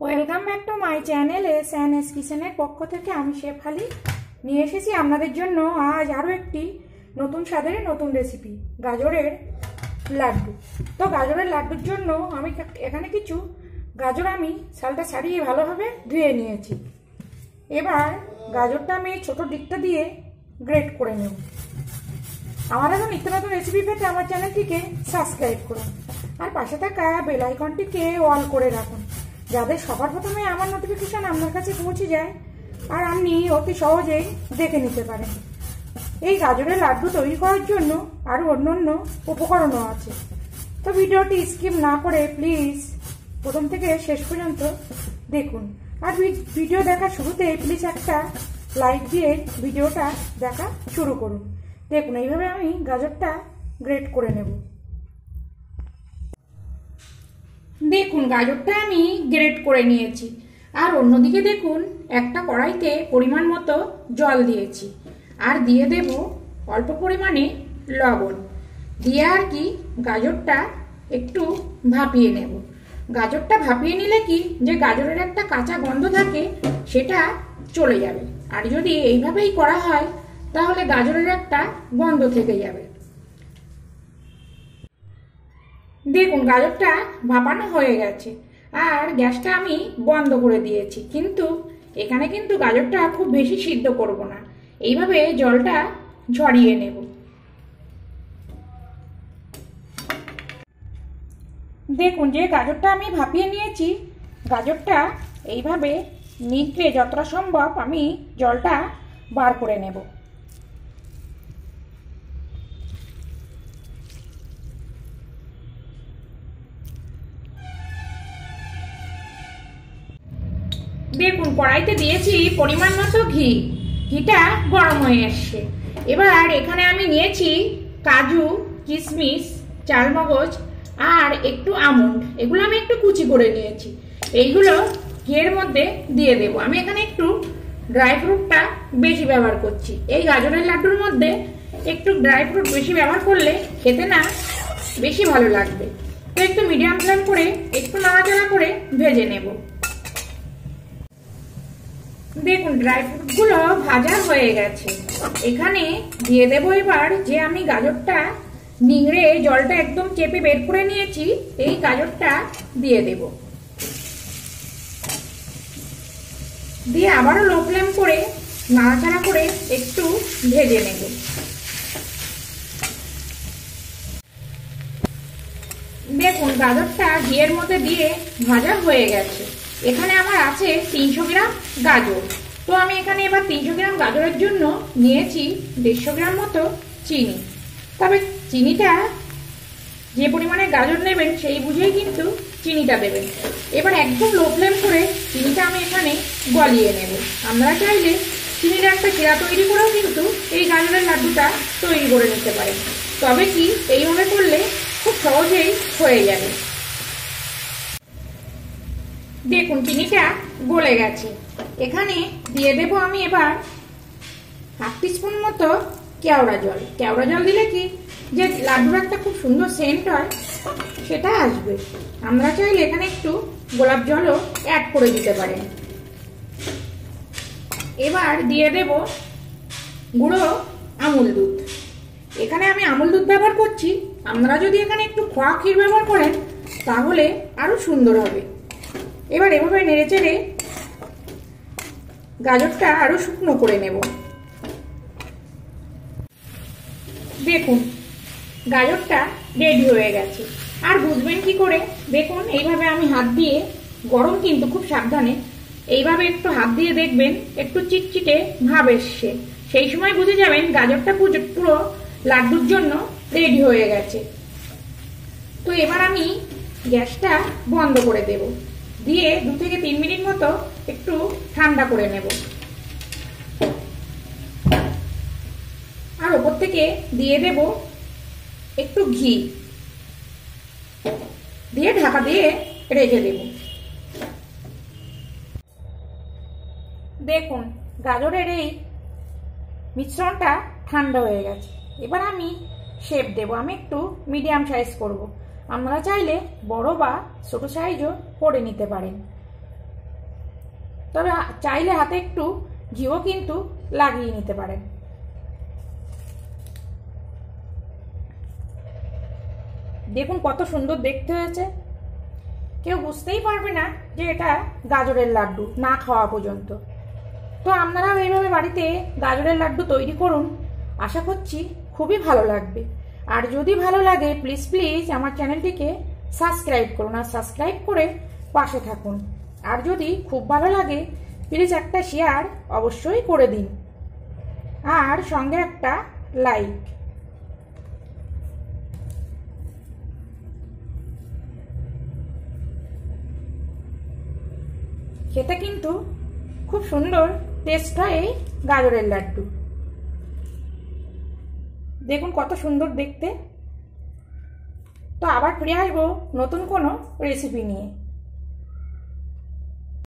Welcome back to my channel S কিচেনের পক্ষ থেকে আমি শেফালি নিয়ে এসেছি আপনাদের জন্য আজ আরও একটি নতুন স্বাদের নতুন রেসিপি গাজরের লাড্ডু। তো গাজরের লাড্ডুর জন্য আমি এখানে কিছু গাজর আমি ছালটা ছাড়িয়ে ভালোভাবে ধুয়ে নিয়েছি। এবার গাজরটা আমি ছোট দিকটা দিয়ে গ্রেট করে নেব। আমার এখন নিত্য নতুন রেসিপি পেতে আমার চ্যানেলটিকে সাবস্ক্রাইব করুন আর পাশে থাকা বেল আইকনটিকে অল করে রাখুন, যাদের সবার প্রথমে আমার নোটিফিকেশন আপনার কাছে পৌঁছে যায় আর আপনি অতি সহজেই দেখে নিতে পারেন। এই গাজরের লাড্ডু তৈরি করার জন্য আরও অন্য উপকরণও আছে। তো ভিডিওটি স্কিপ না করে প্লিজ প্রথম থেকে শেষ পর্যন্ত দেখুন। আর ভিডিও দেখার শুরুতে প্লিজ একটা লাইক দিয়ে ভিডিওটা দেখা শুরু করুন। দেখুন এইভাবে আমি গাজরটা গ্রেট করে নেব। দেখুন গাজরটা আমি গ্রেট করে নিয়েছি। আর অন্যদিকে দেখুন একটা কড়াইতে পরিমাণ মতো জল দিয়েছি আর দিয়ে দেব অল্প পরিমাণে লবণ দিয়ে আর কি গাজরটা একটু ভাপিয়ে নেব। গাজরটা ভাপিয়ে নিলে কি যে গাজরের একটা কাঁচা গন্ধ থাকে সেটা চলে যাবে, আর যদি এইভাবেই করা হয় তাহলে গাজরের একটা গন্ধ থেকে যাবে। দেখুন গাজরটা ভাপানো হয়ে গেছে আর গ্যাসটা আমি বন্ধ করে দিয়েছি, কিন্তু এখানে কিন্তু গাজরটা খুব বেশি সিদ্ধ করব না, এইভাবে জলটা ঝরিয়ে নেব। দেখুন যে গাজরটা আমি ভাপিয়ে নিয়েছি, গাজরটা এইভাবে নিগড়ে যতটা সম্ভব আমি জলটা বার করে নেব। দেখুন কড়াইতে দিয়েছি পরিমাণ মতো ঘিটা গরম হয়ে এসছে। এবার এখানে আমি নিয়েছি কাজু, কিশমিশ, চালমগজ আর একটু আমন্ড, এগুলো আমি একটু কুচি করে নিয়েছি। এইগুলো ঘিয়ের মধ্যে দিয়ে দেব। আমি এখানে একটু ড্রাই ফ্রুটটা বেশি ব্যবহার করছি। এই গাজরের লাড্ডুর মধ্যে একটু ড্রাই ফ্রুট বেশি ব্যবহার করলে খেতে না বেশি ভালো লাগবে। তো একটু মিডিয়াম ফ্লেম করে একটু নাড়াচাড়া করে ভেজে নেব। দেখুন ড্রাই ফ্রুটগুলো ভাজা হয়ে গেছে। এখানে দিয়ে দেবো এবার যে আমি গাজরটা নিংড়ে জলটা একদম চেপে বের করে নিয়েছি, এই গাজরটা দিয়ে দেব। দিয়ে আবারও লো ফ্লেম করে নাড়াচাড়া করে একটু ভেজে নেব। দেখুন গাজরটা ঘিয়ের মধ্যে দিয়ে ভাজা হয়ে গেছে। এখানে আমার আছে 300 গ্রাম গাজর। তো আমি এখানে এবার 300 গ্রাম গাজরের জন্য নিয়েছি 150 গ্রাম মতো চিনি। তবে চিনিটা যে পরিমাণে গাজর নেবেন সেই বুঝেই কিন্তু চিনিটা দেবেন। এবার একদম লো ফ্লেম করে চিনিটা আমি এখানে গলিয়ে নেব। আপনারা চাইলে চিনির একটা শিরা তৈরি করেও কিন্তু এই গাজরের লাড্ডুটা তৈরি করে নিতে পারেন, তবে কি এইভাবে করলে খুব সহজেই হয়ে যাবে। দেখুন চিনিটা গলে গেছে। এখানে দিয়ে দেব আমি এবার হাফ টিস্পুন মতো কেওড়া জল। কেওড়া জল দিলে কি যে লাড্ডুর একটা খুব সুন্দর সেন্ট হয় সেটা আসবে। আমরা চাইলে এখানে একটু গোলাপ জলও অ্যাড করে দিতে পারেন। এবার দিয়ে দেব গুঁড়ো আমুল দুধ। এখানে আমি আমুল দুধ ব্যবহার করছি, আপনারা যদি এখানে একটু খোয়া ক্ষীর ব্যবহার করেন তাহলে আরো সুন্দর হবে। এবার এভাবে নেড়েচেড়ে গাজরটা আরো শুকনো করে নেব। দেখুন গাজরটা রেডি হয়ে গেছে। আর বুঝবেন কি করে, দেখুন এইভাবে আমি হাত দিয়ে, গরম কিন্তু খুব সাবধানে, এইভাবে একটু হাত দিয়ে দেখবেন একটু চিটচিটে ভাব এসছে, সেই সময় বুঝে যাবেন গাজরটা পুরো লাড্ডুর জন্য রেডি হয়ে গেছে। তো এবার আমি গ্যাসটা বন্ধ করে দেব, দিয়ে 2 থেকে 3 মিনিট মতো একটু ঠান্ডা করে নেব। আর ওপর থেকে দিয়ে দেব একটু ঘি, দিয়ে ঢাকা দিয়ে রেখে দেব। দেখুন গাজরের এই মিশ্রণটা ঠান্ডা হয়ে গেছে। এবার আমি শেপ দেব। আমি একটু মিডিয়াম সাইজ করব। আপনারা চাইলে বড় বা ছোট সাইজও করে নিতে পারেন। তবে চাইলে হাতে একটু ঘিও কিন্তু লাগিয়ে নিতে পারেন। দেখুন কত সুন্দর দেখতে হয়েছে, কেউ বুঝতেই পারবে না যে এটা গাজরের লাড্ডু না খাওয়া পর্যন্ত। তো আপনারাও এইভাবে বাড়িতে গাজরের লাড্ডু তৈরি করুন, আশা করছি খুবই ভালো লাগবে। আর যদি ভালো লাগে প্লিজ প্লিজ আমার চ্যানেলটিকে সাবস্ক্রাইব করুন, আর সাবস্ক্রাইব করে পাশে থাকুন। আর যদি খুব ভালো লাগে প্লিজ একটা শেয়ার অবশ্যই করে দিন, আর সঙ্গে একটা লাইক। খেতে কিন্তু খুব সুন্দর টেস্ট হয় এই গাজরের লাড্ডু। দেখুন কত সুন্দর দেখতে। তো আবার ফিরে আসবো নতুন কোনো রেসিপি নিয়ে।